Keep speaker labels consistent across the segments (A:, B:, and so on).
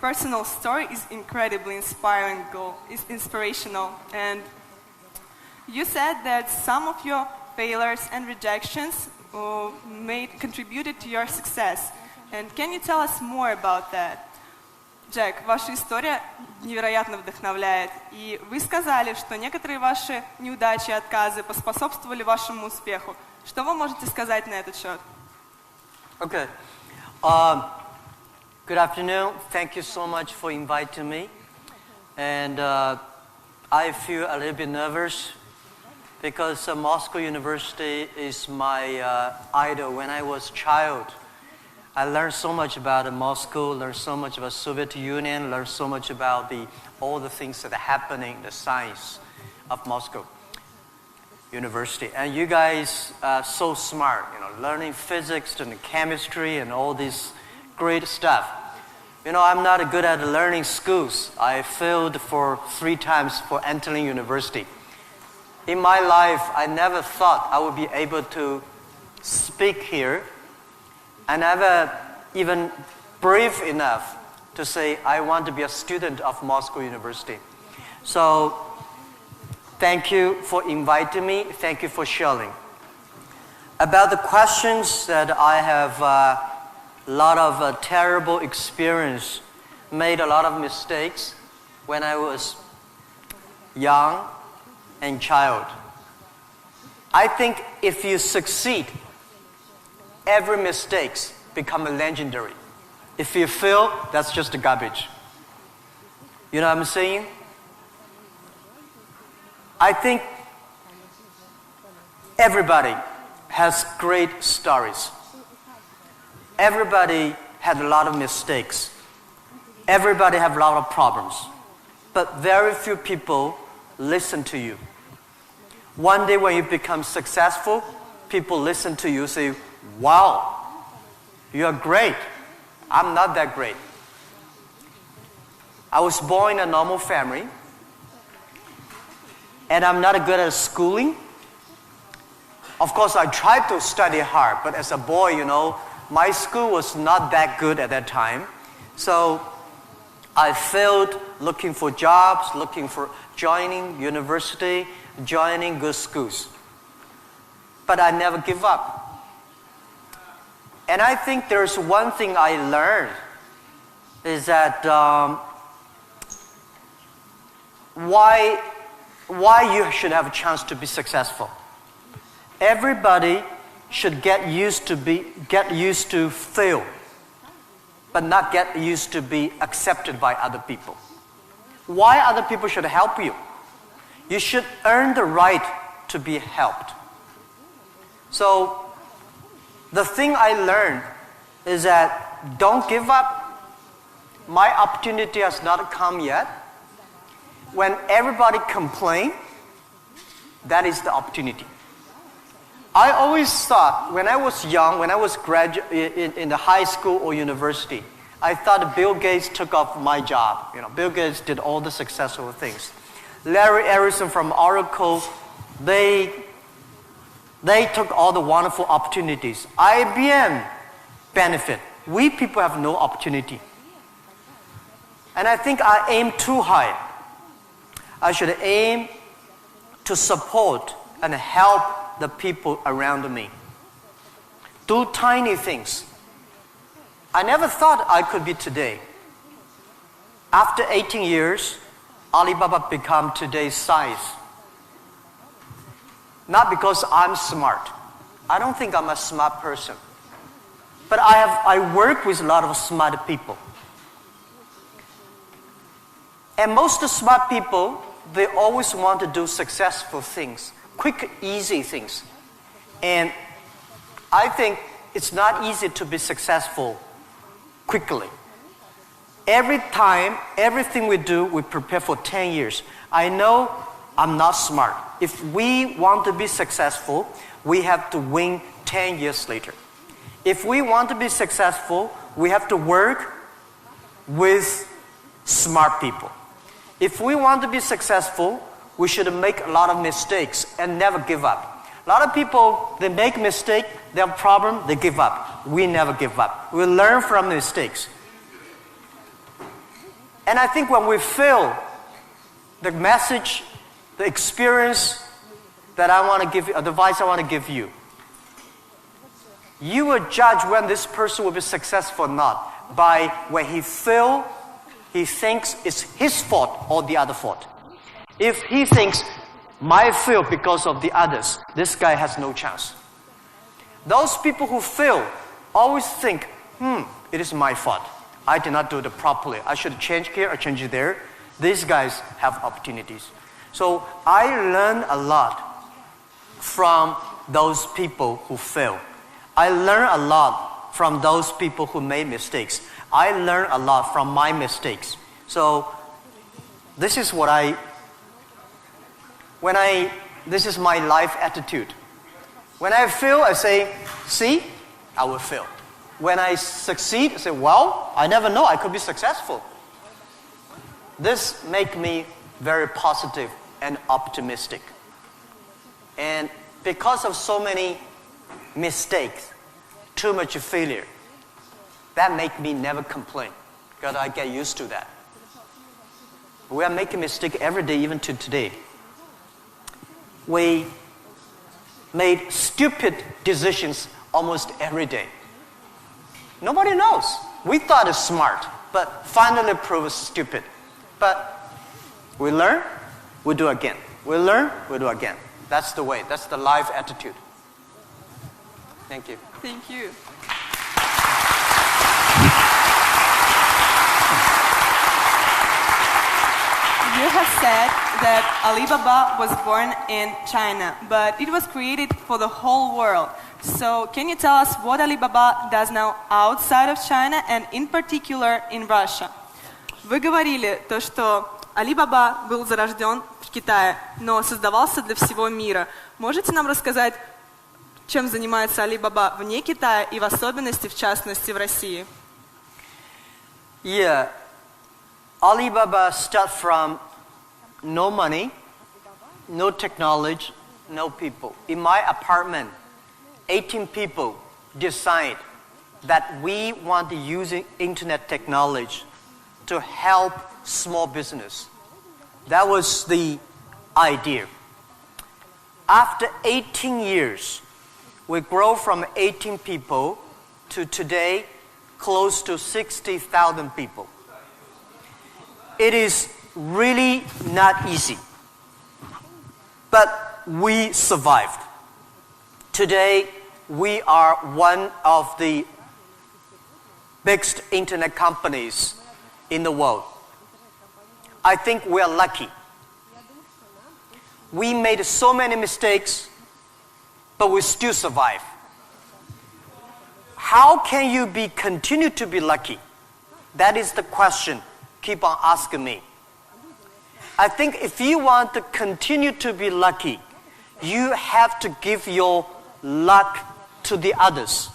A: Personal story is incredibly inspirational, and you said that some of your failures and rejections contributed to your success. And can you tell us more about that? Джек, ваша история невероятно вдохновляет, и вы сказали, что некоторые ваши неудачи и отказы поспособствовали вашему успеху. Что вы можете сказать на этот счет?
B: Okay. Good afternoon. Thank you so much for inviting me. And I feel a little bit nervous because Moscow University is my idol. When I was a child, I learned so much about Moscow, learned so much about Soviet Union, learned so much about all the things that are happening, the science of Moscow University. And you guys are so smart, learning physics and chemistry and all this great stuff. I'm not good at learning schools. I failed for 3 times for entering university. In my life, I never thought I would be able to speak here. I never even brave enough to say I want to be a student of Moscow University. So thank you for inviting me. Thank you for sharing. About the questions that I have a lot of terrible experience, made a lot of mistakes when I was young and child. I think if you succeed, every mistake becomes legendary. If you fail, that's just garbage. You know what I'm saying? I think everybody has great stories. Everybody had a lot of mistakes. Everybody have a lot of problems. But very few people listen to you. One day when you become successful, people listen to you, say, wow, you are great. I'm not that great. I was born in a normal family, and I'm not good at schooling. Of course, I tried to study hard, but as a boy, my school was not that good at that time. So I failed looking for jobs, looking for joining university, joining good schools. But I never give up. And I think there's one thing I learned is that why you should have a chance to be successful. Everybody should get used to fail, but not get used to be accepted by other people. Why other people should help you? You should earn the right to be helped. So the thing I learned is that don't give up. My opportunity has not come yet. When everybody complains, that is the opportunity. I always thought when I was young, when I was in the high school or university, I thought Bill Gates took off my job. Bill Gates did all the successful things. Larry Ellison from Oracle, they took all the wonderful opportunities. IBM benefit. We people have no opportunity. And I think I aim too high. I should aim to support and help the people around me. Do tiny things. I never thought I could be today. After 18 years, Alibaba become today's size. Not because I'm smart. I don't think I'm a smart person. But I work with a lot of smart people. And most smart people, they always want to do successful things, quick, easy things. And I think it's not easy to be successful quickly. Every time, everything we do, we prepare for 10 years. I know I'm not smart. If we want to be successful, we have to win 10 years later. If we want to be successful, we have to work with smart people. If we want to be successful, we should make a lot of mistakes and never give up. A lot of people, they make mistakes, they have a problem, they give up. We never give up. We learn from mistakes. And I think when we fail, the message, the experience that I want to give you, advice I want to give you, you will judge when this person will be successful or not by when he fails, he thinks it's his fault or the other fault. If he thinks, my fail because of the others, this guy has no chance. Those people who fail always think, it is my fault. I did not do it properly. I should change here or change it there. These guys have opportunities. So I learned a lot from those people who fail. I learned a lot from those people who made mistakes. I learned a lot from my mistakes. So this is what this is my life attitude. When I fail, I say, see, I will fail. When I succeed, I say, well, I never know, I could be successful. This makes me very positive and optimistic. And because of so many mistakes, too much failure, that makes me never complain, because I get used to that. We are making mistakes every day, even to today. We made stupid decisions almost every day. Nobody knows. We thought it's smart, but finally proved stupid. But we learn, we do again. We learn, we do again. That's the way. That's the life attitude. Thank you.
A: Thank you. You have said that Alibaba was born in China, but it was created for the whole world. So can you tell us what Alibaba does now outside of China and in particular in Russia? Вы говорили то, что Alibaba был зарожден в Китае, но создавался для всего мира. Можете нам рассказать, чем занимается Alibaba вне Китая и в особенности, в частности, в России?
B: Yeah. Alibaba started from no money, no technology, no people. In my apartment, 18 people decide that we want to use internet technology to help small business. That was the idea. After 18 years, we grow from 18 people to today close to 60,000 people. It is really not easy, but we survived. Today, we are one of the biggest internet companies in the world. I think we are lucky. We made so many mistakes, but we still survive. How can you continue to be lucky? That is the question. Keep on asking me. I think if you want to continue to be lucky, you have to give your luck to the others.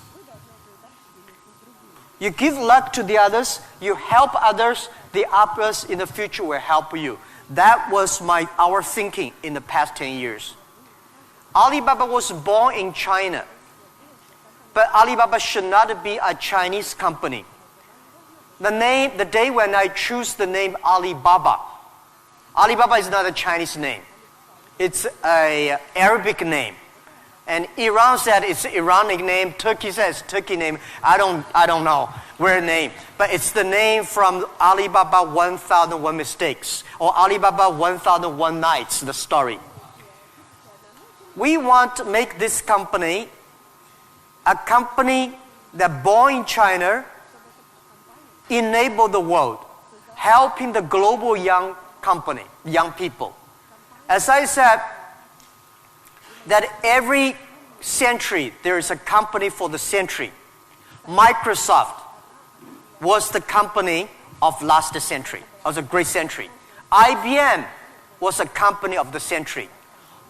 B: You give luck to the others, you help others, the others in the future will help you. That was our thinking in the past 10 years. Alibaba was born in China, but Alibaba should not be a Chinese company. The day when I choose the name Alibaba, Alibaba is not a Chinese name. It's an Arabic name. And Iran said it's an Iranic name. Turkey says Turkey name. I don't know where name. But it's the name from Alibaba 1001 Mistakes or Alibaba 1001 Nights, the story. We want to make this company a company that born in China, enable the world, helping the global young people. As I said, that every century there is a company for the century. Microsoft was the company of last century, of the great century. IBM was a company of the century.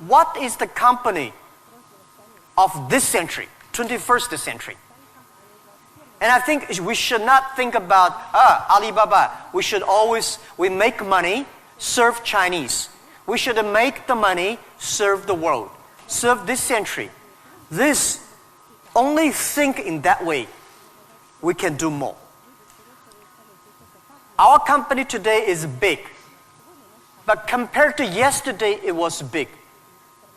B: What is the company of this century, 21st century? And I think we should not think about Alibaba. We make money, serve Chinese. We should make the money, serve the world, serve this century. Only think in that way, we can do more. Our company today is big. But compared to yesterday, it was big.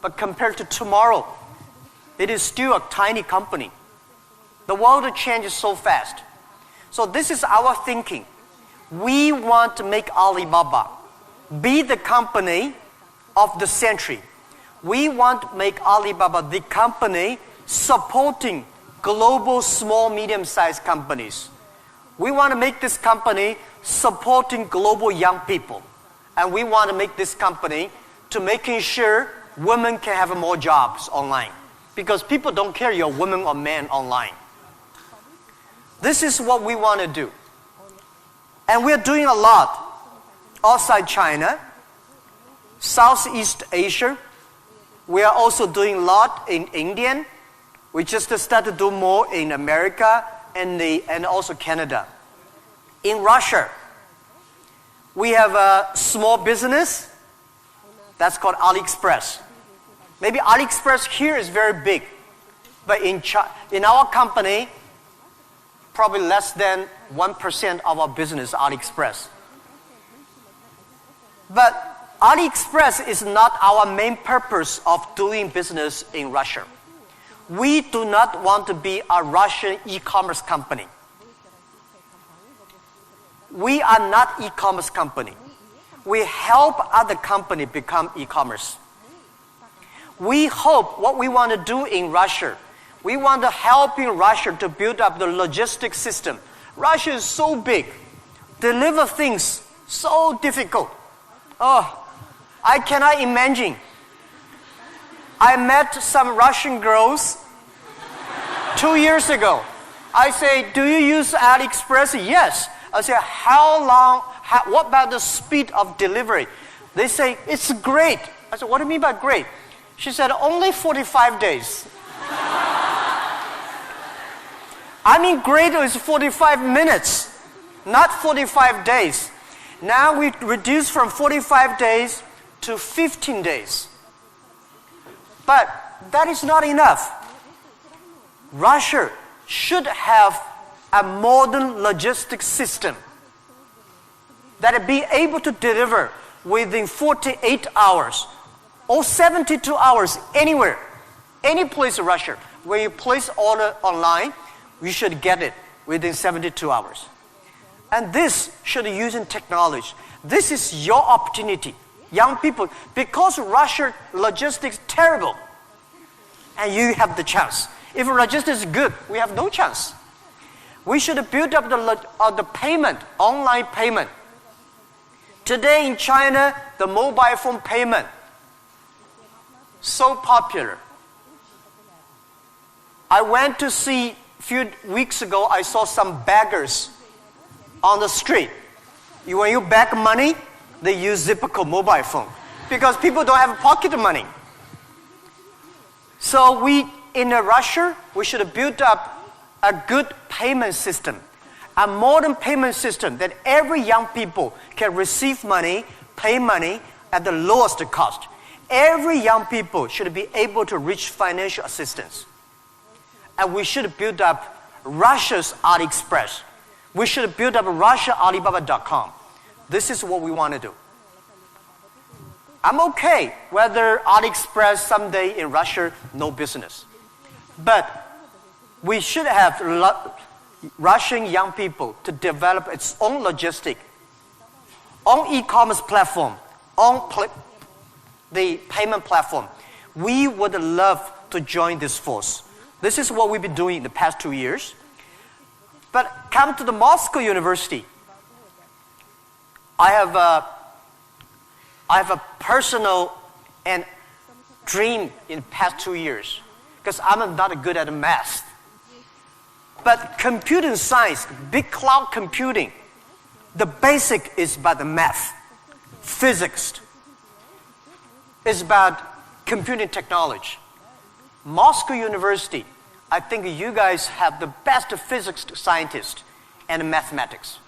B: But compared to tomorrow, it is still a tiny company. The world changes so fast. So this is our thinking. We want to make Alibaba be the company of the century. We want to make Alibaba the company supporting global small, medium-sized companies. We want to make this company supporting global young people. And we want to make this company to making sure women can have more jobs online. Because people don't care you're a woman or man online. This is what we want to do. And we're doing a lot outside China, Southeast Asia. We are also doing a lot in India. We just started to do more in America and also Canada. In Russia, we have a small business that's called AliExpress. Maybe AliExpress here is very big, but in our company, probably less than 1% of our business is AliExpress. But AliExpress is not our main purpose of doing business in Russia. We do not want to be a Russian e-commerce company. We are not e-commerce company. We help other companies become e-commerce. We hope what we want to do in Russia, we want to help in Russia to build up the logistics system. Russia is so big. Deliver things so difficult. Oh, I cannot imagine. I met some Russian girls 2 years ago. I say, do you use AliExpress? Yes. I say, what about the speed of delivery? They say, it's great. I said, what do you mean by great? She said, only 45 days. I mean, great is 45 minutes, not 45 days. Now we reduce from 45 days to 15 days. But that is not enough. Russia should have a modern logistics system that be able to deliver within 48 hours or 72 hours anywhere, any place in Russia. When you place order online, you should get it within 72 hours. And this should use in technology. This is your opportunity, young people, because Russia logistics is terrible, and you have the chance. If logistics is good, we have no chance. We should build up the payment, online payment. Today in China, the mobile phone payment, so popular. I went to see, a few weeks ago, I saw some beggars on the street. When you beg money, they use Zipco mobile phone because people don't have pocket money. So in Russia, we should build up a good payment system, a modern payment system that every young people can receive money, pay money at the lowest cost. Every young people should be able to reach financial assistance. And we should build up Russia's AliExpress. We should build up RussiaAlibaba.com. This is what we want to do. I'm okay whether AliExpress someday in Russia, no business. But we should have Russian young people to develop its own logistic, own e-commerce platform, own the payment platform. We would love to join this force. This is what we've been doing in the past 2 years. But come to the Moscow University. I have a personal and dream in the past 2 years because I'm not good at math. But computing science, big cloud computing, the basic is about the math. Physics is about computing technology. Moscow University, I think you guys have the best physics scientists and mathematics.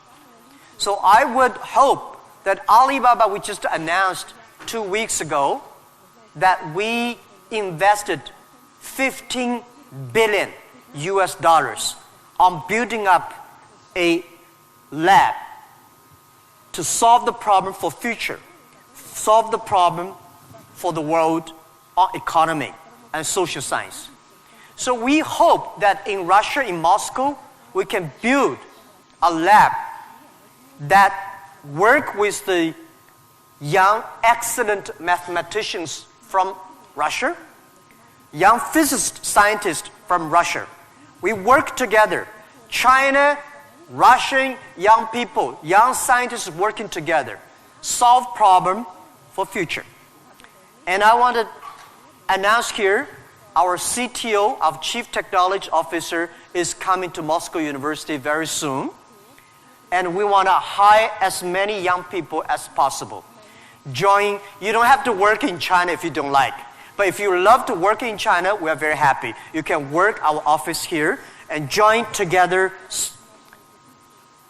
B: So I would hope that Alibaba, we just announced 2 weeks ago, that we invested $15 billion on building up a lab to solve the problem for future, solve the problem for the world economy and social science. So we hope that in Russia, in Moscow, we can build a lab that work with the young, excellent mathematicians from Russia, young physicist scientists from Russia. We work together. China, Russian young people, young scientists working together, solve problem for future. And I want to announce here, our CTO, our Chief Technology Officer, is coming to Moscow University very soon. And we want to hire as many young people as possible. Join, you don't have to work in China if you don't like. But if you love to work in China, we are very happy. You can work our office here and join together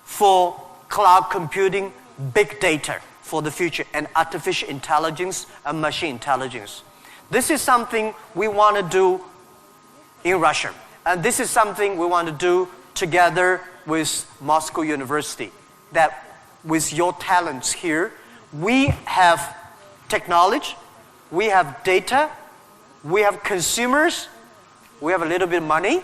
B: for cloud computing, big data for the future, and artificial intelligence and machine intelligence. This is something we want to do in Russia. And this is something we want to do together with Moscow University. That with your talents here, we have technology, we have data, we have consumers, we have a little bit of money,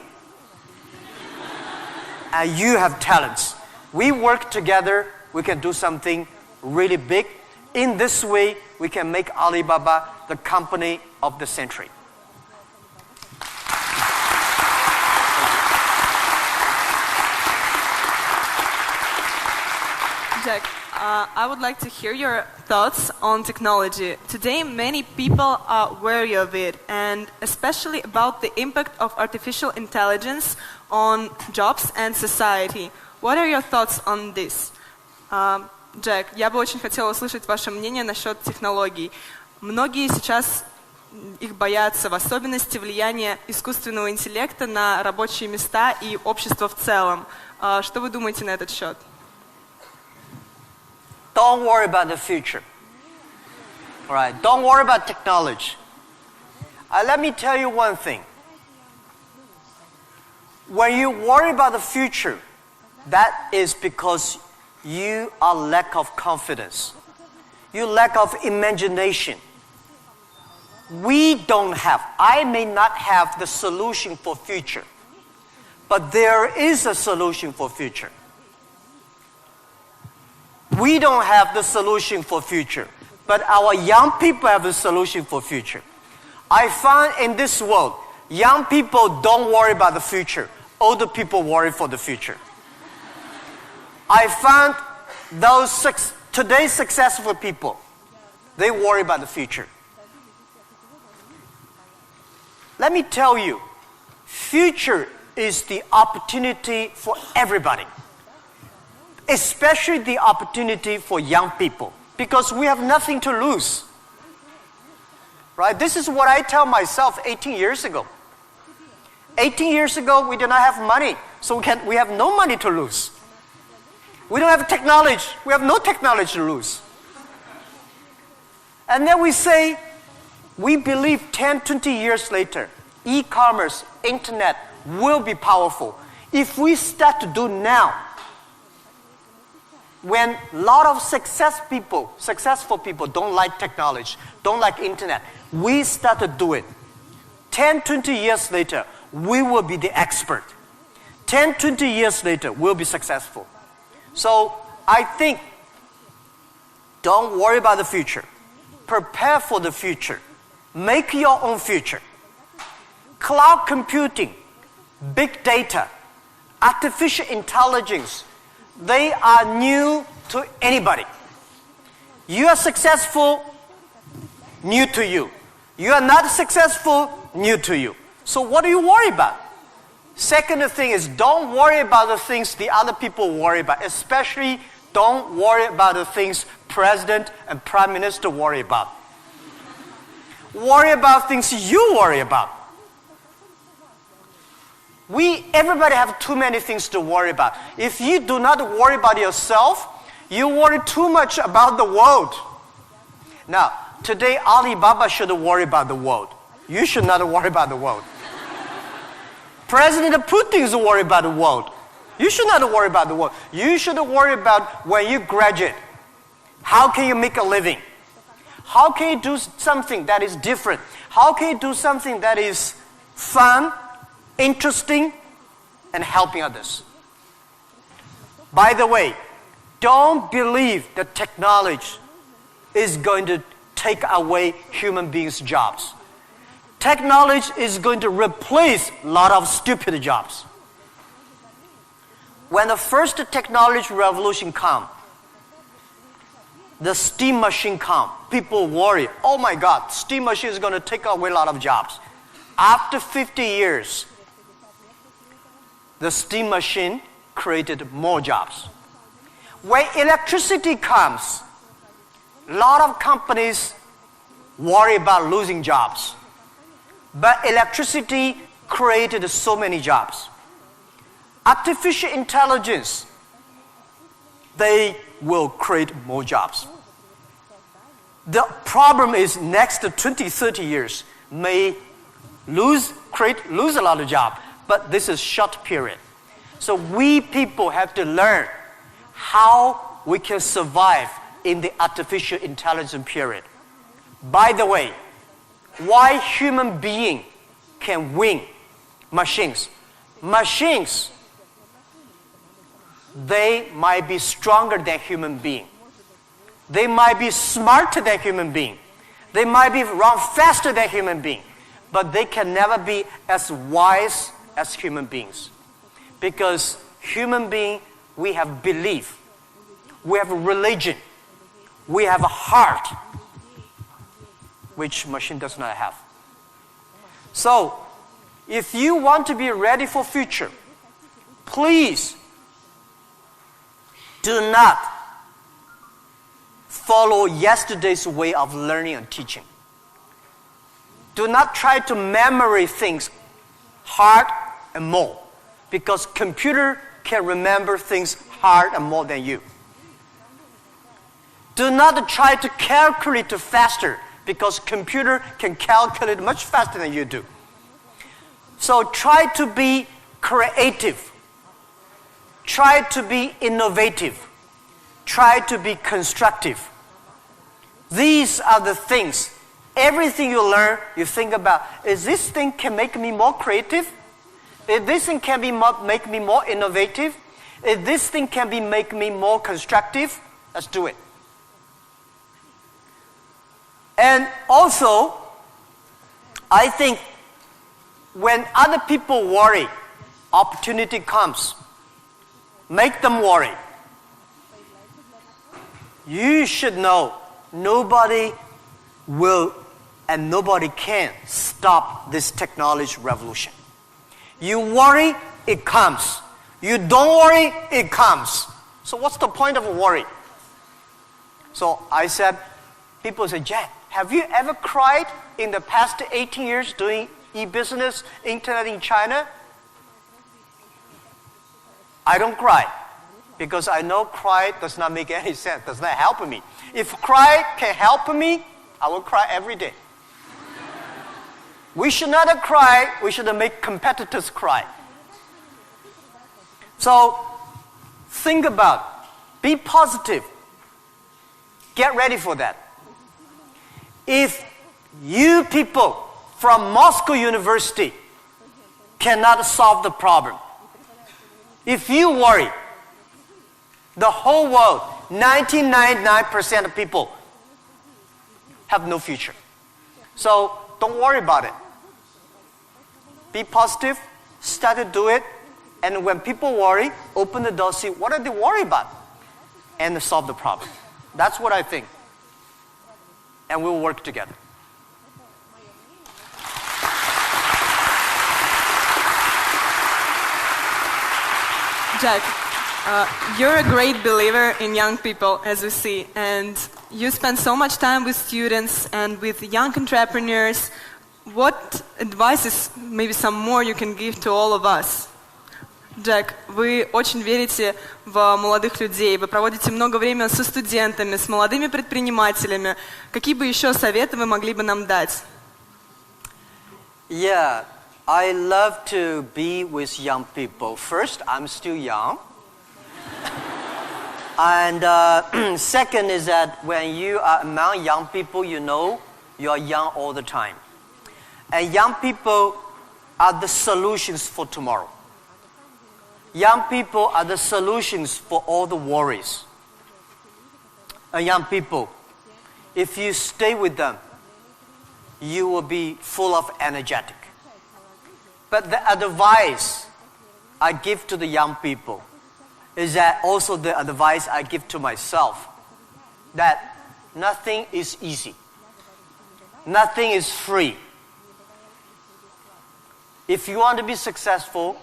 B: and you have talents. We work together, we can do something really big. In this way, we can make Alibaba the company of the century.
A: Jack, I would like to hear your thoughts on technology. Today, many people are wary of it, and especially about the impact of artificial intelligence on jobs and society. What are your thoughts on this? Джек, я бы очень хотела услышать ваше мнение насчет технологий. Многие сейчас их боятся, в особенности влияния искусственного интеллекта на рабочие места и общество в целом. Что вы думаете на этот счет?
B: Don't worry about the future. All right, don't worry about technology. Let me tell you one thing. When you worry about the future, that is because you are lack of confidence. You lack of imagination. We don't have, I may not have the solution for future, but there is a solution for future. We don't have the solution for future, but our young people have the solution for future. I found in this world, young people don't worry about the future. Older people worry for the future. I found those today successful people, they worry about the future. Let me tell you, future is the opportunity for everybody, especially the opportunity for young people, because we have nothing to lose. Right? This is what I tell myself 18 years ago. 18 years ago, we did not have money, so we have no money to lose. We don't have technology. We have no technology to lose. And then we say, we believe 10, 20 years later, e-commerce, internet will be powerful. If we start to do now, when a lot of successful people don't like technology, don't like internet, we start to do it. 10, 20 years later, we will be the expert. 10, 20 years later, we'll be successful. So I think, don't worry about the future. Prepare for the future. Make your own future. Cloud computing, big data, artificial intelligence, they are new to anybody. You are successful, new to you. You are not successful, new to you. So what do you worry about? Second thing is, don't worry about the things the other people worry about. Especially, don't worry about the things President and Prime Minister worry about. Worry about things you worry about. Everybody have too many things to worry about. If you do not worry about yourself, you worry too much about the world. Now, today Alibaba should worry about the world. You should not worry about the world. President Putin is worried about the world. You should not worry about the world. You should worry about when you graduate. How can you make a living? How can you do something that is different? How can you do something that is fun, interesting, and helping others? By the way, don't believe that technology is going to take away human beings' jobs. Technology is going to replace a lot of stupid jobs. When the first technology revolution comes, the steam machine comes, people worry, oh my God, steam machine is going to take away a lot of jobs. After 50 years, the steam machine created more jobs. When electricity comes, a lot of companies worry about losing jobs. But electricity created so many jobs. Artificial intelligence, they will create more jobs. The problem is next 20, 30 years may lose a lot of jobs, but this is short period. So we people have to learn how we can survive in the artificial intelligence period. By the way, why human being can win machines? Machines, they might be stronger than human being. They might be smarter than human being. They might be run faster than human being. But they can never be as wise as human beings. Because human being, we have belief. We have a religion. We have a heart, which machine does not have. So, if you want to be ready for future, please do not follow yesterday's way of learning and teaching. Do not try to memorize things hard and more, because computer can remember things hard and more than you. Do not try to calculate faster, because computer can calculate much faster than you do. So try to be creative. Try to be innovative. Try to be constructive. These are the things. Everything you learn, you think about, is this thing can make me more creative? If this thing can make me more innovative? If this thing can make me more constructive? Let's do it. And also, I think when other people worry, opportunity comes. Make them worry. You should know nobody will and nobody can stop this technology revolution. You worry, it comes. You don't worry, it comes. So what's the point of worry? So I said, people say, Jack, have you ever cried in the past 18 years doing e-business, internet in China? I don't cry, because I know cry does not make any sense, does not help me. If cry can help me, I will cry every day. We should not cry, we should make competitors cry. So, think about, be positive, get ready for that. If you people from Moscow University cannot solve the problem, if you worry, the whole world, 99.9% of people have no future. So don't worry about it. Be positive, start to do it, and when people worry, open the door, see what are they worried about, and solve the problem. That's what I think. And we'll work together.
A: Jack, you're a great believer in young people, as we see, and you spend so much time with students and with young entrepreneurs. What advices, maybe some more, you can give to all of us? Джек, вы очень верите в молодых людей, вы проводите много времени со студентами, с молодыми предпринимателями. Какие бы еще советы вы могли бы нам дать?
B: Yeah, I love to be with young people. First, I'm still young. And second is that when you are among young people, you know you are young all the time. And young people are the solutions for tomorrow. Young people are the solutions for all the worries. And young people, if you stay with them, you will be full of energetic. But the advice I give to the young people is that also the advice I give to myself, that nothing is easy. Nothing is free. If you want to be successful,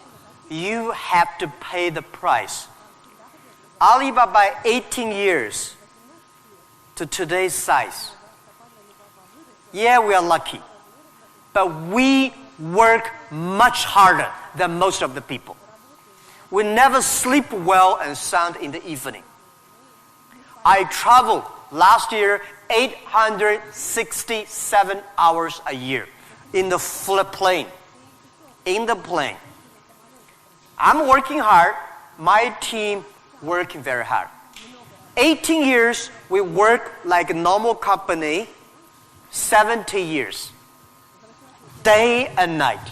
B: you have to pay the price. Alibaba, 18 years to today's size. Yeah, we are lucky, but we work much harder than most of the people. We never sleep well and sound in the evening. I traveled last year 867 hours a year in the plane. In the plane. I'm working hard. My team working very hard. 18 years, we work like a normal company. 70 years. Day and night.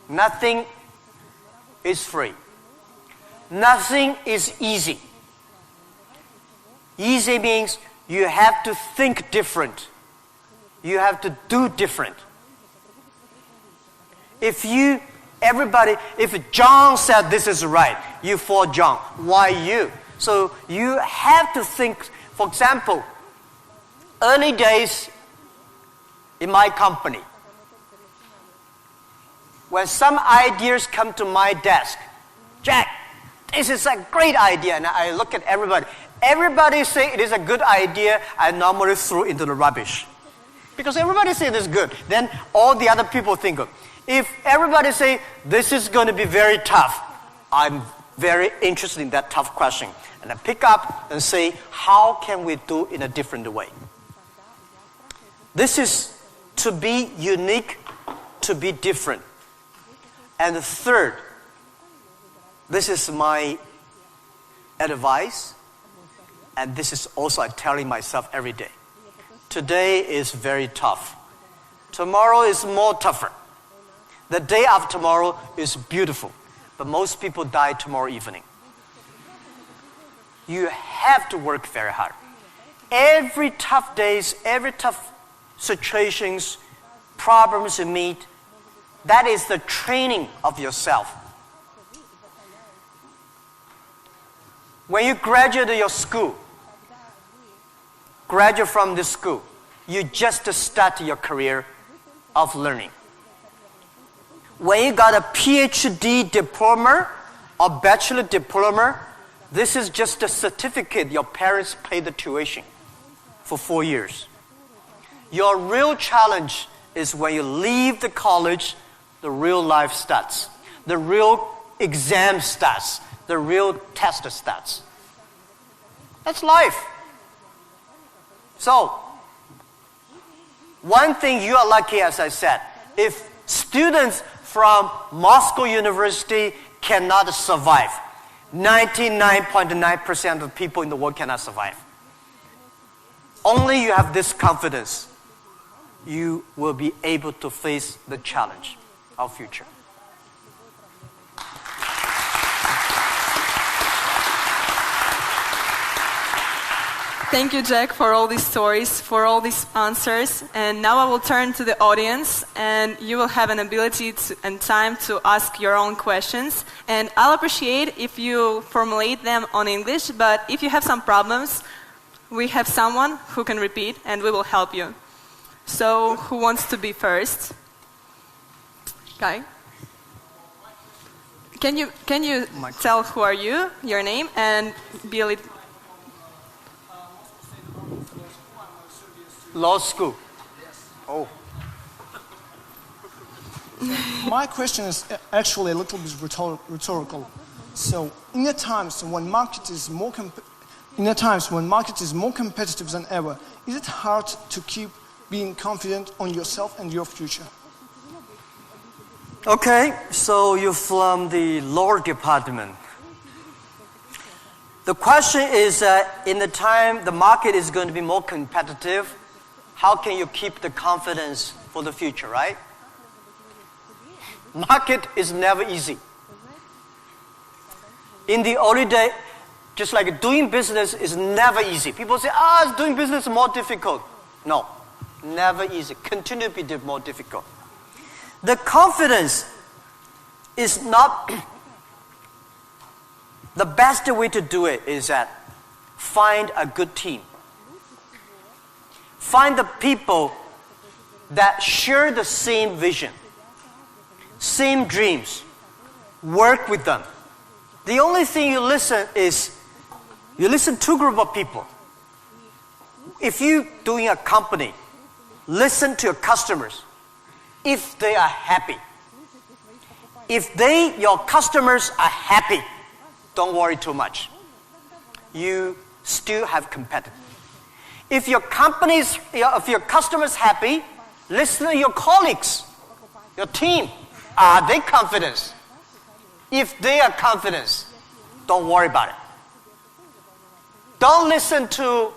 B: Nothing is free. Nothing is easy. Easy means you have to think different. You have to do different. If John said this is right, you follow John. Why you? So you have to think. For example, early days in my company, when some ideas come to my desk, Jack, this is a great idea, and I look at everybody. Everybody say it is a good idea, I normally throw into the rubbish. Because everybody say it is good, then all the other people think of. If everybody say this is going to be very tough, I'm very interested in that tough question. And I pick up and say, how can we do it in a different way? This is to be unique, to be different. And the third, this is my advice, and this is also I'm telling myself every day. Today is very tough. Tomorrow is more tougher. The day after tomorrow is beautiful, but most people die tomorrow evening. You have to work very hard. Every tough days, every tough situations, problems you meet, that is the training of yourself. When you graduate your school, graduate from this school, you just start your career of learning. When you got a PhD diploma or bachelor diploma, this is just a certificate your parents paid the tuition for 4 years. Your real challenge is when you leave the college, the real life starts. The real exam starts. The real test starts. That's life. So, one thing you are lucky, as I said, if students from Moscow University cannot survive, 99.9% of people in the world cannot survive. Only you have this confidence, you will be able to face the challenge of future.
A: Thank you, Jack, for all these stories, for all these answers. And now I will turn to the audience, and you will have an ability and time to ask your own questions. And I'll appreciate if you formulate them on English, but if you have some problems, we have someone who can repeat, and we will help you. So, who wants to be first? Guy? Can you tell who are you, your name, and be a little...
B: Law school. Oh.
C: My question is actually a little bit rhetorical. So, in the times when market is more competitive than ever, is it hard to keep being confident on yourself and your future?
B: Okay, so you're from the law department. The question is, in the time the market is going to be more competitive, how can you keep the confidence for the future, right? Market is never easy. In the early day, just like doing business is never easy. People say, doing business is more difficult. No, never easy. Continue to be more difficult. The confidence is not... The best way to do it is that find a good team. Find the people that share the same vision, same dreams. Work with them. The only thing you listen is, you listen to a group of people. If you're doing a company, listen to your customers. If they are happy. If your customers are happy, don't worry too much. You still have competitors. If your customers happy, listen to your colleagues, your team. Are they confident? If they are confident, don't worry about it. Don't listen to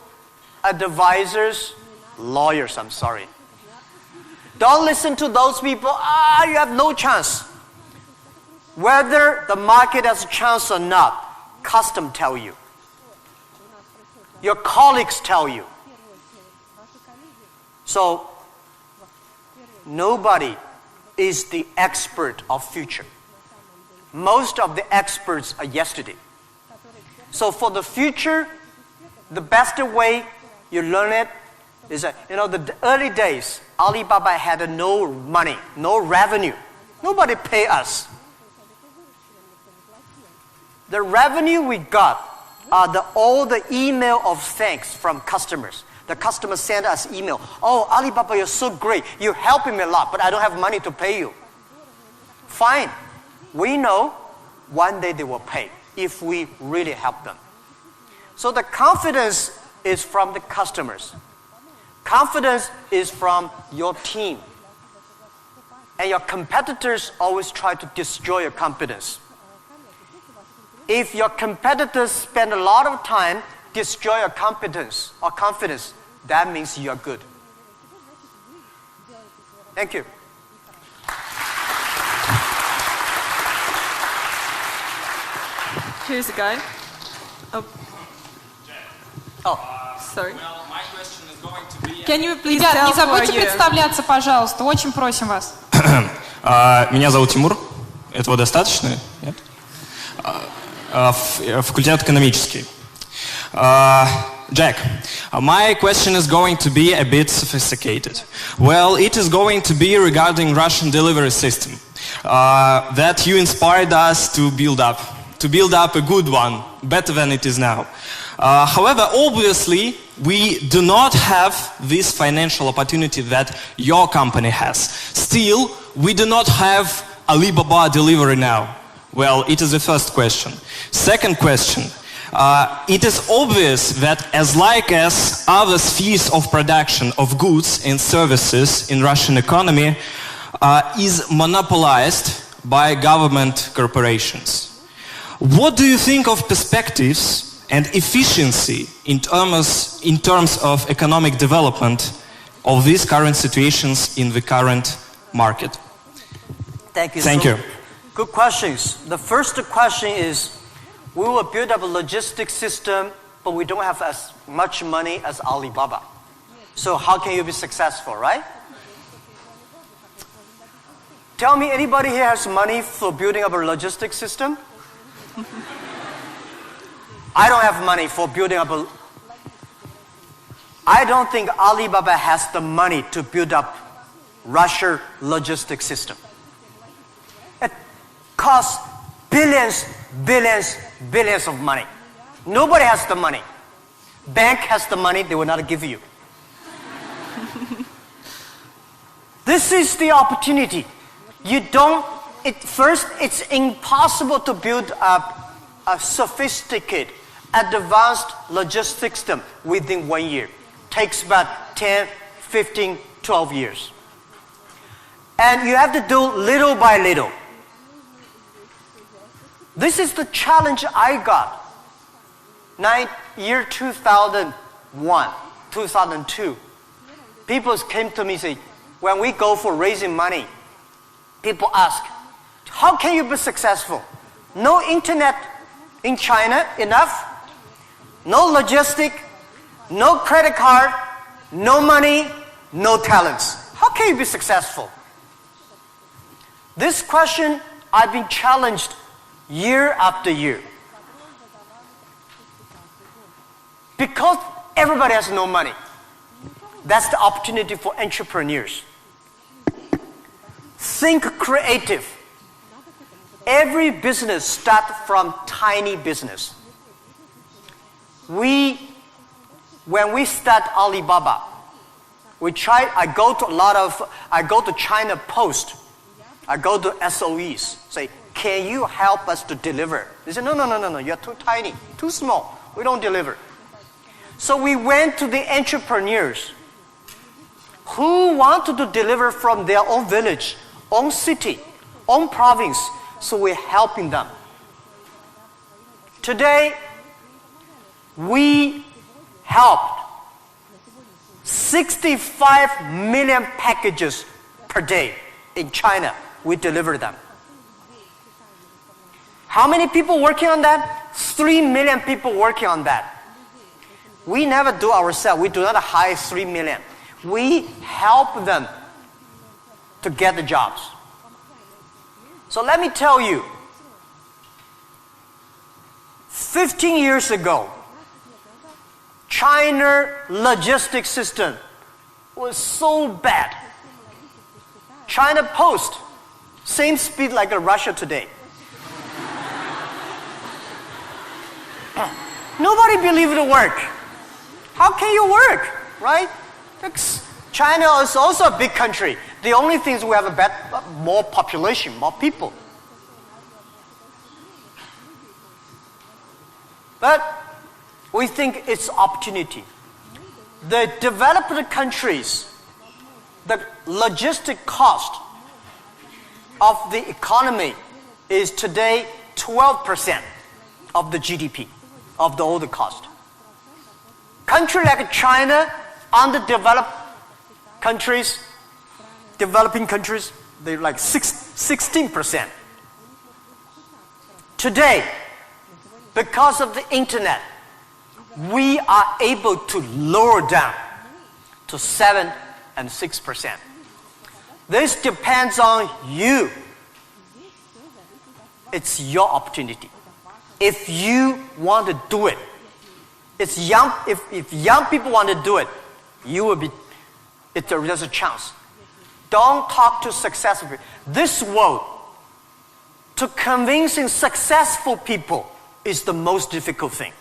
B: advisors, lawyers, I'm sorry. Don't listen to those people, you have no chance. Whether the market has a chance or not, customers tell you. Your colleagues tell you. So, nobody is the expert of future. Most of the experts are yesterday. So for the future, the best way you learn it is that, the early days, Alibaba had no money, no revenue. Nobody pay us. The revenue we got are all the email of thanks from customers. The customers send us email. Oh, Alibaba, you're so great. You're helping me a lot, but I don't have money to pay you. Fine. We know one day they will pay if we really help them. So the confidence is from the customers. Confidence is from your team. And your competitors always try to destroy your confidence. If your competitors spend a lot of time destroy your competence or confidence, that means you are good. Thank you.
A: Here's a guy. Sorry.
D: Well, my question is going to be...
A: Can you please
E: Ребят,
A: tell
E: не забудьте
A: for you?
E: представляться, пожалуйста. Очень просим вас.
D: Меня зовут Тимур. Этого достаточно? Нет? Факультет экономический. Jack, my question is going to be a bit sophisticated. Well, it is going to be regarding Russian delivery system that you inspired us to build up a good one, better than it is now. However, obviously, we do not have this financial opportunity that your company has. Still, we do not have Alibaba delivery now. Well, it is the first question. Second question. It is obvious that as other spheres of production of goods and services in Russian economy is monopolized by government corporations. What do you think of perspectives and efficiency in terms of economic development of these current situations in the current market?
B: Thank you.
D: Thank you.
B: Good questions. The first question is, we will build up a logistics system, but we don't have as much money as Alibaba. So how can you be successful, right? Tell me, anybody here has money for building up a logistics system? I don't have money for building up I don't think Alibaba has the money to build up Russia logistics system. It costs billions of money. Nobody has the money. Bank has the money, they will not give you. This is the opportunity. First, it's impossible to build up a sophisticated, advanced logistics system within 1 year. Takes about 10, 15, 12 years. And you have to do little by little. This is the challenge I got. Year 2001, 2002, people came to me and say, when we go for raising money, people ask, how can you be successful? No internet in China enough, no logistic, no credit card, no money, no talents. How can you be successful? This question I've been challenged year after year. Because everybody has no money. That's the opportunity for entrepreneurs. Think creative. Every business starts from tiny business. When we start Alibaba, I go to China Post, I go to SOEs, say, can you help us to deliver? They say, no, you're too tiny, too small, we don't deliver. So we went to the entrepreneurs who wanted to deliver from their own village, own city, own province, so we're helping them. Today, we helped 65 million packages per day in China. We deliver them. How many people working on that? 3 million people working on that. We never do ourselves. We do not hire 3 million. We help them to get the jobs. So let me tell you, 15 years ago, China logistics system was so bad. China Post, same speed like Russia today. Nobody believed it would work. How can you work, right? China is also a big country. The only thing is we have more population, more people. But we think it's opportunity. The developed countries, the logistic cost of the economy is today 12% of the GDP, of the older cost. Country like China, underdeveloped countries, developing countries, they're like 16%. Today, because of the internet, we are able to lower down to 7 and 6%. This depends on you. It's your opportunity. If you want to do it, if young people want to do it, there's a chance. Don't talk to successful people. This world, to convincing successful people is the most difficult thing.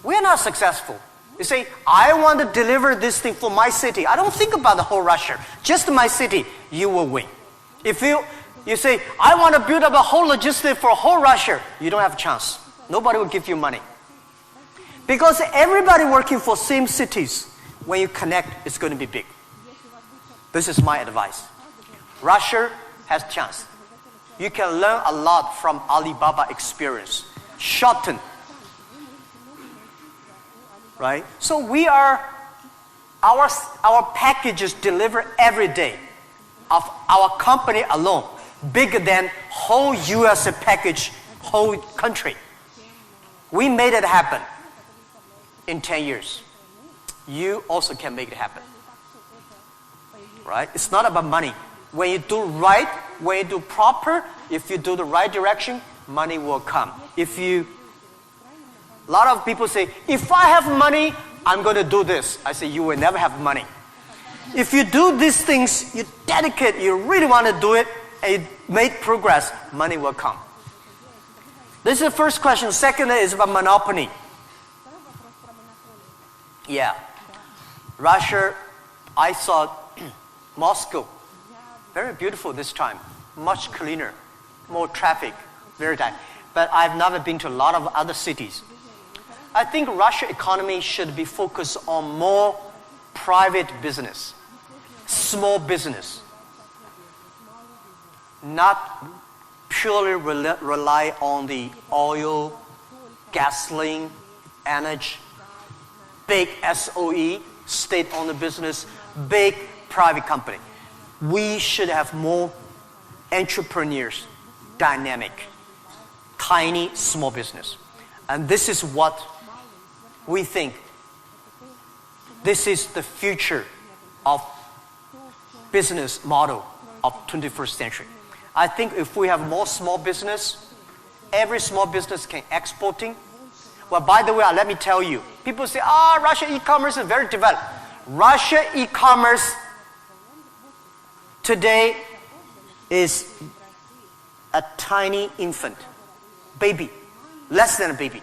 B: We're not successful. You say, I want to deliver this thing for my city. I don't think about the whole Russia. Just my city, you will win. If you say, I want to build up a whole logistics for whole Russia, you don't have a chance. Nobody will give you money. Because everybody working for same cities, when you connect, it's going to be big. This is my advice. Russia has chance. You can learn a lot from Alibaba experience. Shorten. Right? So our packages deliver every day of our company alone, bigger than whole US package, whole country. We made it happen in 10 years. You also can make it happen. Right? It's not about money. When you do right, when you do proper, if you do the right direction, money will come. A lot of people say, if I have money, I'm going to do this. I say, you will never have money. If you do these things, you dedicate, you really want to do it, and you make progress, money will come. This is the first question. Second is about monopoly. Yeah. Russia, I saw Moscow. Very beautiful this time. Much cleaner. More traffic. Very tight. But I've never been to a lot of other cities. I think Russia economy should be focused on more private business. Small business. Not purely rely on the oil, gasoline, energy, big SOE, state-owned business, big private company. We should have more entrepreneurs, dynamic, tiny, small business. And this is what we think. This is the future of business model of 21st century. I think if we have more small business, every small business can exporting. Well, by the way, let me tell you, people say, Russia e-commerce is very developed. Russia e-commerce today is a tiny infant, baby, less than a baby.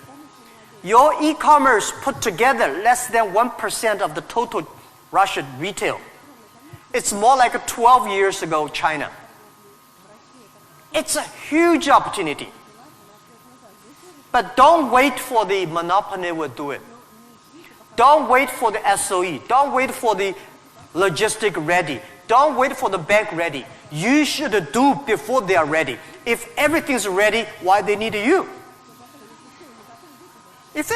B: Your e-commerce put together less than 1% of the total Russian retail. It's more like 12 years ago China. It's a huge opportunity. But don't wait for the monopoly will do it. Don't wait for the SOE. Don't wait for the logistic ready. Don't wait for the bank ready. You should do before they are ready. If everything's ready, why they need you? If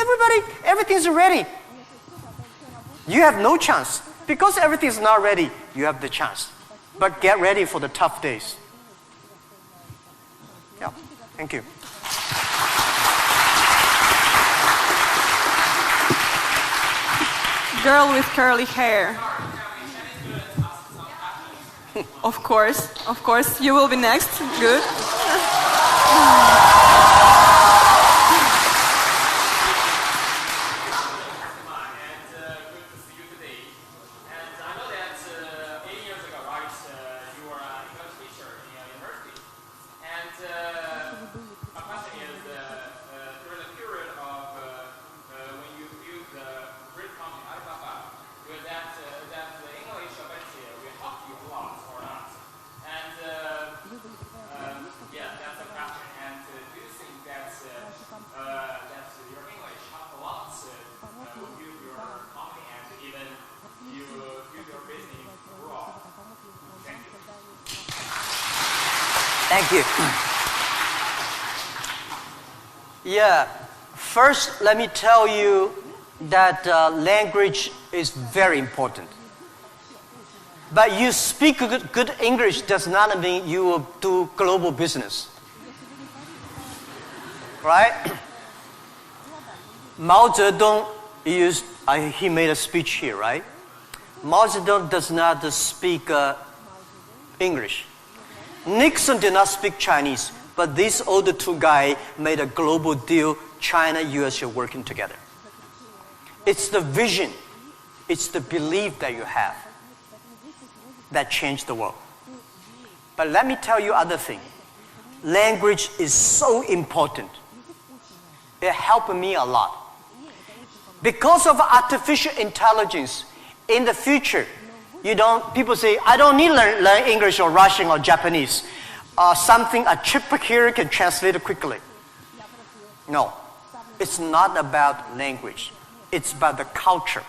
B: everything's ready, you have no chance. Because everything's not ready, you have the chance. But get ready for the tough days. Yeah, thank you.
A: Girl with curly hair. Of course, you will be next. Good.
B: Thank you. Yeah, first let me tell you that language is very important. But you speak good English does not mean you will do global business. Right? Mao Zedong he made a speech here, right? Mao Zedong does not speak English. Nixon did not speak Chinese, but these older two guys made a global deal, China, US are working together. It's the vision, it's the belief that you have that changed the world. But let me tell you other thing. Language is so important. It helped me a lot. Because of artificial intelligence, in the future, people say, I don't need to learn English or Russian or Japanese. A chip here can translate it quickly. No, it's not about language. It's about the culture.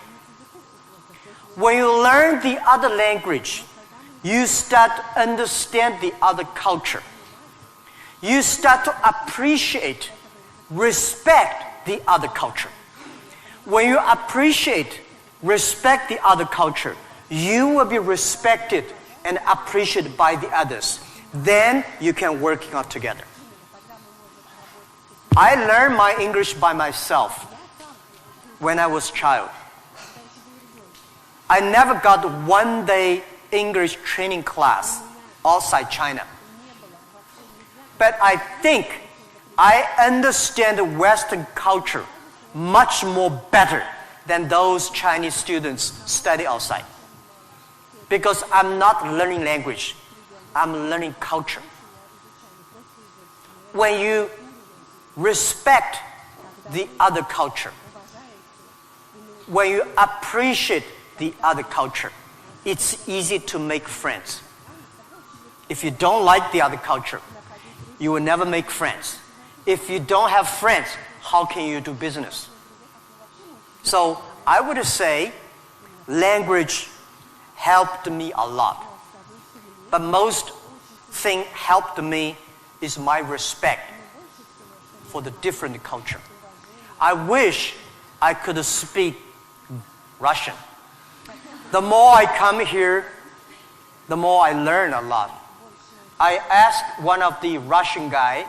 B: When you learn the other language, you start to understand the other culture. You start to appreciate, respect the other culture. When you appreciate, respect the other culture, you will be respected and appreciated by the others. Then you can work out together. I learned my English by myself when I was a child. I never got one day English training class outside China. But I think I understand the Western culture much more better than those Chinese students study outside. Because I'm not learning language, I'm learning culture. When you respect the other culture, when you appreciate the other culture, it's easy to make friends. If you don't like the other culture, you will never make friends. If you don't have friends, how can you do business? So I would say language helped me a lot. But most thing helped me is my respect for the different culture. I wish I could speak Russian. The more I come here, the more I learn a lot. I asked one of the Russian guy,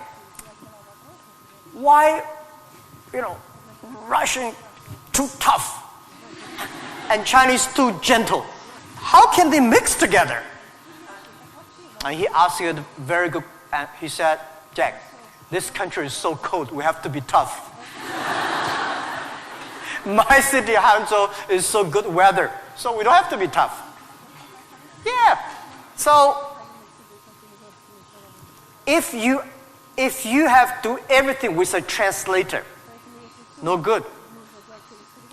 B: why, Russian too tough and Chinese too gentle? How can they mix together? And he asked a very good, and he said, Jack, this country is so cold, we have to be tough. My city, Hangzhou, is so good weather, so we don't have to be tough. Yeah. So if you have to do everything with a translator, no good.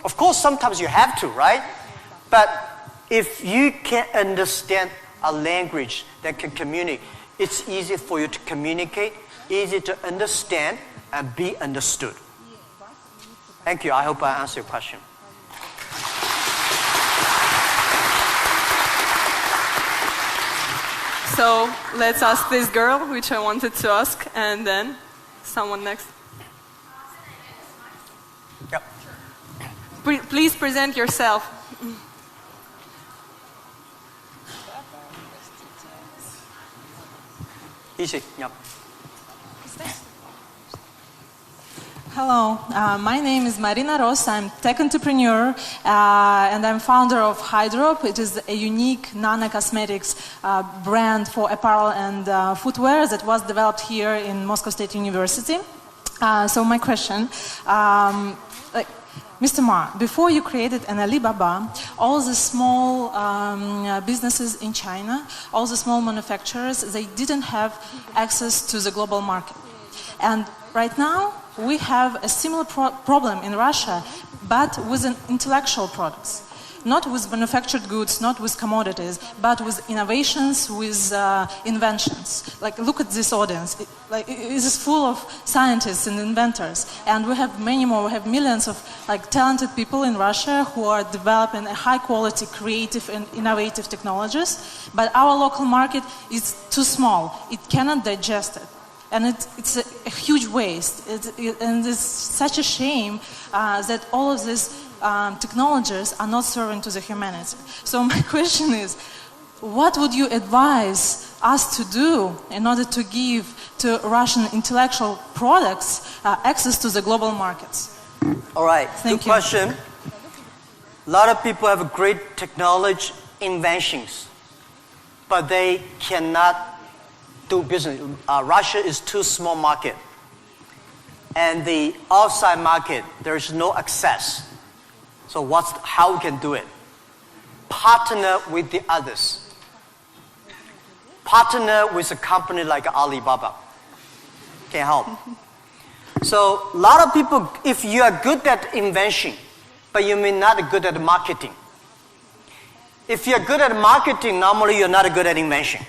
B: Of course, sometimes you have to, right? But if you can understand a language that can communicate, it's easy for you to communicate, easy to understand, and be understood. Thank you. I hope I answered your question.
A: So let's ask this girl, which I wanted to ask, and then someone next.
B: Yep.
A: Please present yourself.
B: Easy. Yep.
F: Hello, my name is Marina Ross. I'm tech entrepreneur and I'm founder of Hydrop. It is a unique nano-cosmetics brand for apparel and footwear that was developed here in Moscow State University. So my question, Mr. Ma, before you created an Alibaba, all the small businesses in China, all the small manufacturers, they didn't have access to the global market. And right now, we have a similar problem in Russia, but with intellectual products. Not with manufactured goods, not with commodities, but with innovations, with inventions. Like, look at this audience. It is full of scientists and inventors. And we have many more. We have millions of talented people in Russia who are developing high-quality, creative, and innovative technologies. But our local market is too small. It cannot digest it. And it's a huge waste. And it's such a shame that all of these technologies are not serving to the humanity. So my question is, what would you advise us to do in order to give to Russian intellectual products access to the global markets?
B: All right,
F: Thank
B: good
F: you.
B: question. A lot of people have great technology inventions, but they cannot do business. Russia is too small market. And the outside market, there is no access. So how we can do it? Partner with the others. Partner with a company like Alibaba. Can help. So a lot of people, if you are good at invention, but you may not be good at marketing. If you're good at marketing, normally you're not good at invention.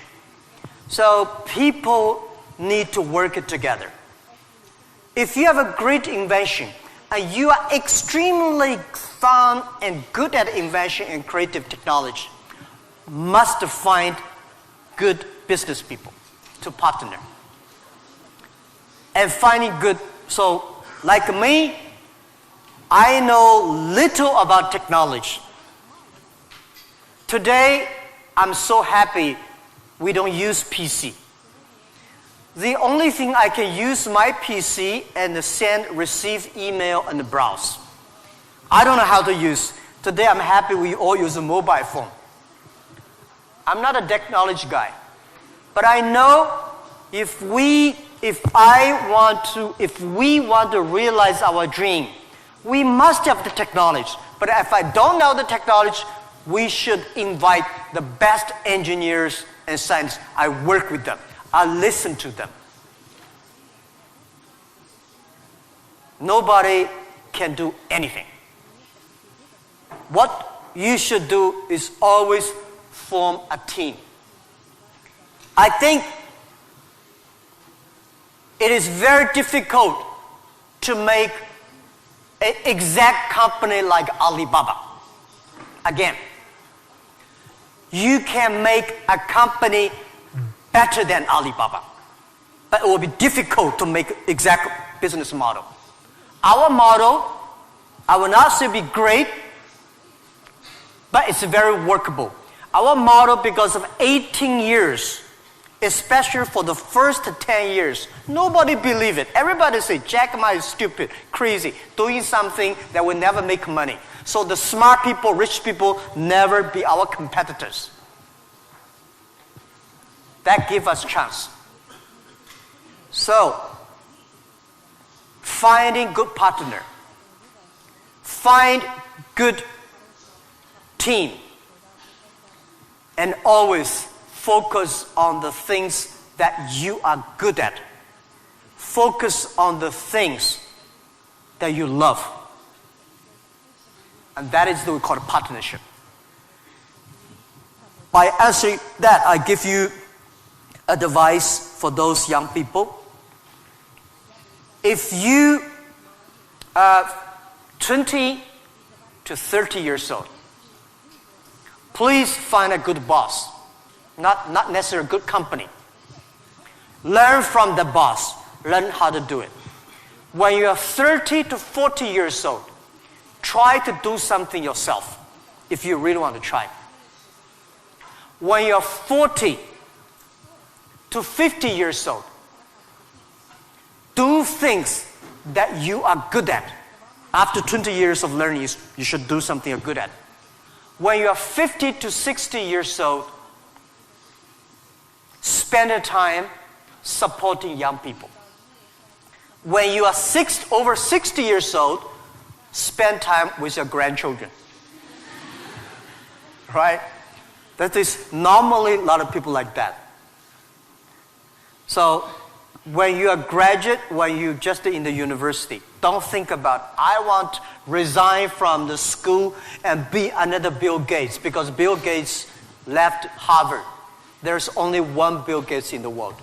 B: So people need to work together. If you have a great invention and you are extremely fun and good at invention and creative technology, must find good business people to partner. And finding good, so like me, I know little about technology. Today, I'm so happy we don't use PC. The only thing I can use my PC and receive email and browse. I don't know how to use. Today I'm happy we all use a mobile phone. I'm not a technology guy. But I know if we want to realize our dream, we must have the technology. But if I don't know the technology, we should invite the best engineers and scientists. I work with them. I listen to them. Nobody can do anything. What you should do is always form a team. I think it is very difficult to make an exact company like Alibaba. Again, you can make a company better than Alibaba, but it will be difficult to make exact business model. Our model, I will not say be great, but it's very workable. Our model, because of 18 years, especially for the first 10 years, nobody believed it. Everybody say, jackma is stupid, crazy, doing something that will never make money. So the smart people, rich people, never be our competitors. That gives us chance. So, finding good partner, find good team, and always focus on the things that you are good at. Focus on the things that you love. And that is what we call a partnership. By answering that, I give you advice for those young people. If you are 20 to 30 years old, please find a good boss, not necessarily a good company. Learn from the boss. Learn how to do it. When you are 30 to 40 years old, try to do something yourself if you really want to try. When you are 40 to 50 years old, do things that you are good at. After 20 years of learning, you should do something you're good at. When you are 50 to 60 years old, spend the time supporting young people. When you are over 60 years old, spend time with your grandchildren. Right? That is normally a lot of people like that. So, when you are graduate, when you just in the university, don't think about, I want to resign from the school and be another Bill Gates, because Bill Gates left Harvard. There's only one Bill Gates in the world.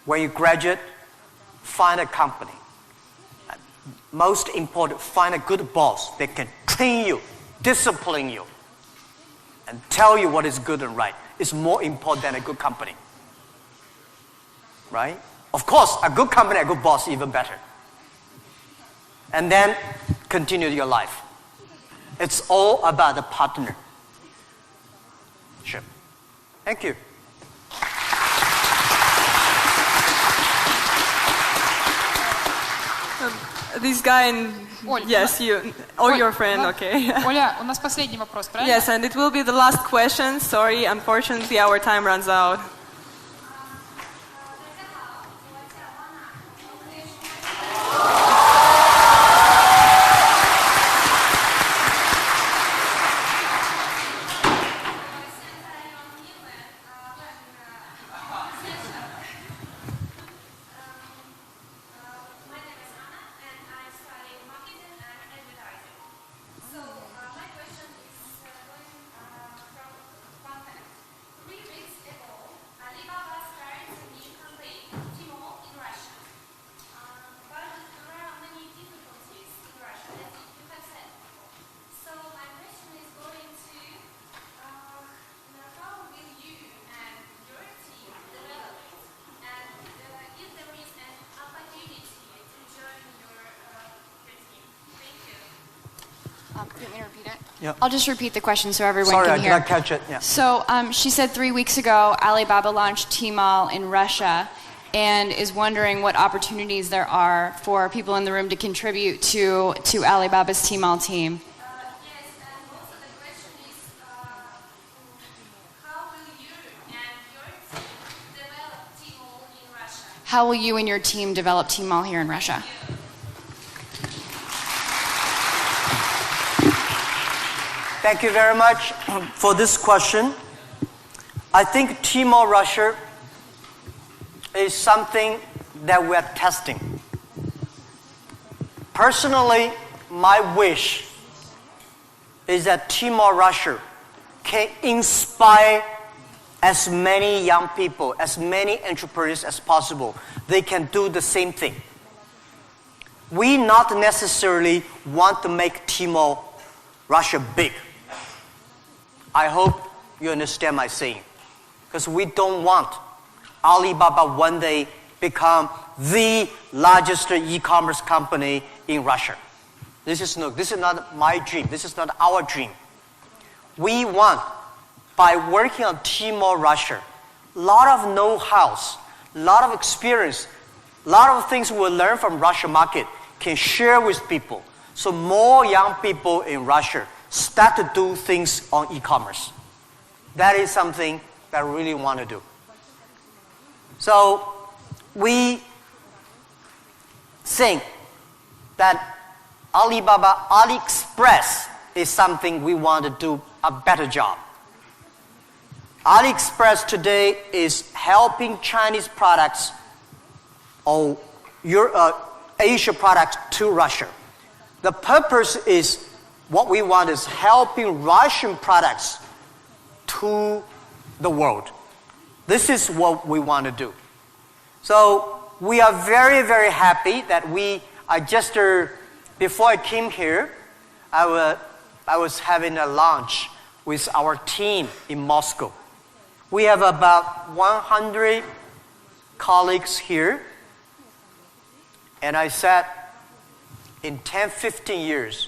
B: When you graduate, find a company. Most important, find a good boss that can train you, discipline you, and tell you what is good and right. It's more important than a good company. Right? Of course, a good company, a good boss, even better. And then continue your life. It's all about the partner. Sure. Thank you.
A: This guy in...
E: Оль,
A: yes, you. Or
E: Оль,
A: your friend,
E: ну,
A: okay.
E: Оля, у нас последний вопрос, правильно?
A: Yes, and it will be the last question. Sorry, unfortunately, our time runs out.
G: You want me to repeat it?
B: Yeah.
G: I'll just repeat the question so everyone
B: Sorry,
G: can
B: I did
G: hear.
B: not catch it. Yeah.
G: So she said 3 weeks ago, Alibaba launched Tmall in Russia and is wondering what opportunities there are for people in the room to contribute to Alibaba's Tmall team.
H: Yes, and also the question is, how will you and your team develop Tmall in Russia?
G: How will you and your team develop Tmall here in Russia?
B: Thank you very much for this question. I think Tmall Russia is something that we are testing. Personally, my wish is that Tmall Russia can inspire as many young people, as many entrepreneurs as possible. They can do the same thing. We not necessarily want to make Tmall Russia big. I hope you understand my saying. Because we don't want Alibaba one day become the largest e-commerce company in Russia. This is not my dream. This is not our dream. We want, by working on Tmall Russia, a lot of know-hows, a lot of experience, a lot of things we learn from Russia market can share with people. So more young people in Russia start to do things on e-commerce. That is something that I really want to do. So we think that Alibaba, AliExpress is something we want to do a better job. AliExpress today is helping Chinese products or Asia products to Russia. The purpose is what we want is helping Russian products to the world. This is what we want to do. So we are very, very happy that before I came here, I was having a lunch with our team in Moscow. We have about 100 colleagues here. And I said, in 10, 15 years,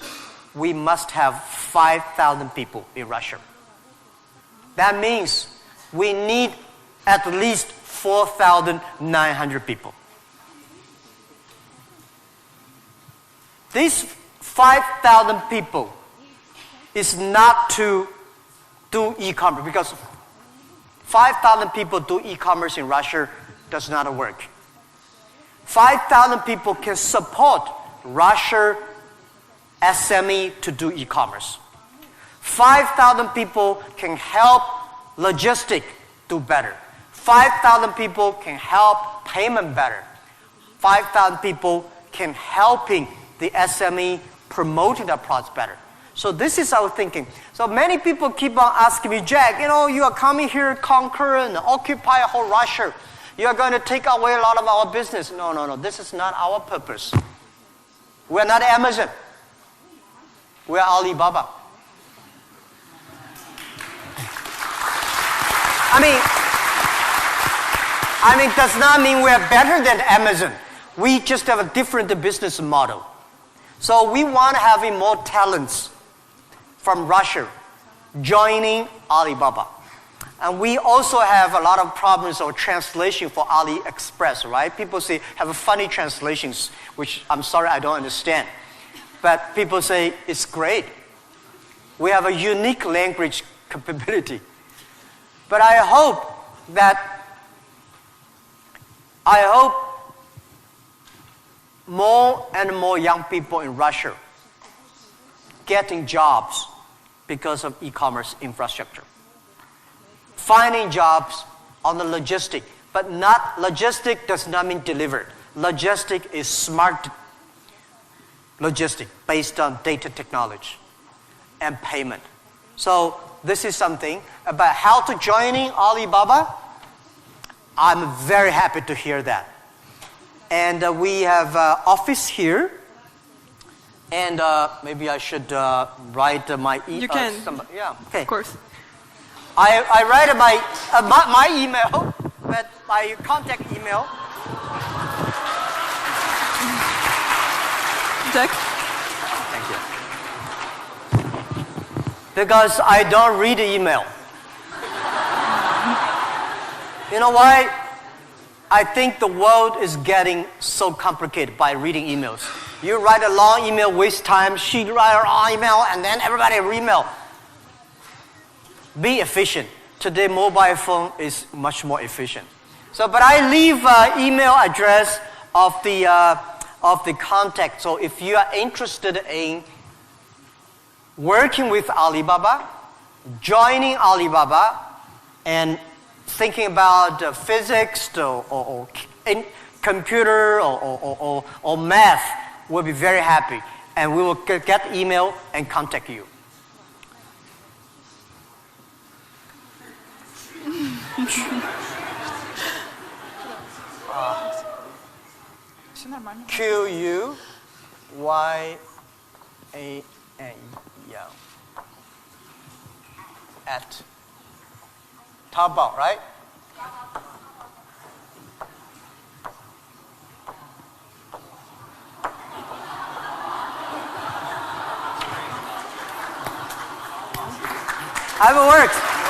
B: we must have 5,000 people in Russia. That means we need at least 4,900 people. These 5,000 people is not to do e-commerce, because 5,000 people do e-commerce in Russia does not work. 5,000 people can support Russia SME to do e-commerce. 5,000 people can help logistic do better. 5,000 people can help payment better. 5,000 people can helping the SME promoting their products better. So this is our thinking. So many people keep on asking me, Jack, you are coming here to conquer and occupy whole Russia. You are going to take away a lot of our business. No. This is not our purpose. We are not Amazon. We are Alibaba. I mean, does not mean we are better than Amazon. We just have a different business model. So we want to have more talents from Russia joining Alibaba. And we also have a lot of problems of translation for AliExpress, right? People say have funny translations, which I'm sorry I don't understand. But people say it's great. We have a unique language capability. But I hope more and more young people in Russia getting jobs because of e-commerce infrastructure. Finding jobs on the logistic, but not logistic does not mean delivered. Logistic is smart logistic based on data technology and payment. So this is something about how to joining Alibaba. I'm very happy to hear that. And we have office here. And maybe I should write my email.
A: You can.
B: Yeah, okay.
A: Of course.
B: I write my email, but my contact email.
A: Jack?
B: Thank you. Because I don't read email. You know why? I think the world is getting so complicated by reading emails. You write a long email, waste time. She write a long email, and then everybody email. Be efficient. Today, mobile phone is much more efficient. So, but I leave email address of the contact. So, if you are interested in working with Alibaba, joining Alibaba, and thinking about physics or computer or math, we'll be very happy, and we will get email and contact you.
E: Все нормально.
B: QuizQuest at Taobao, right? I haven't worked.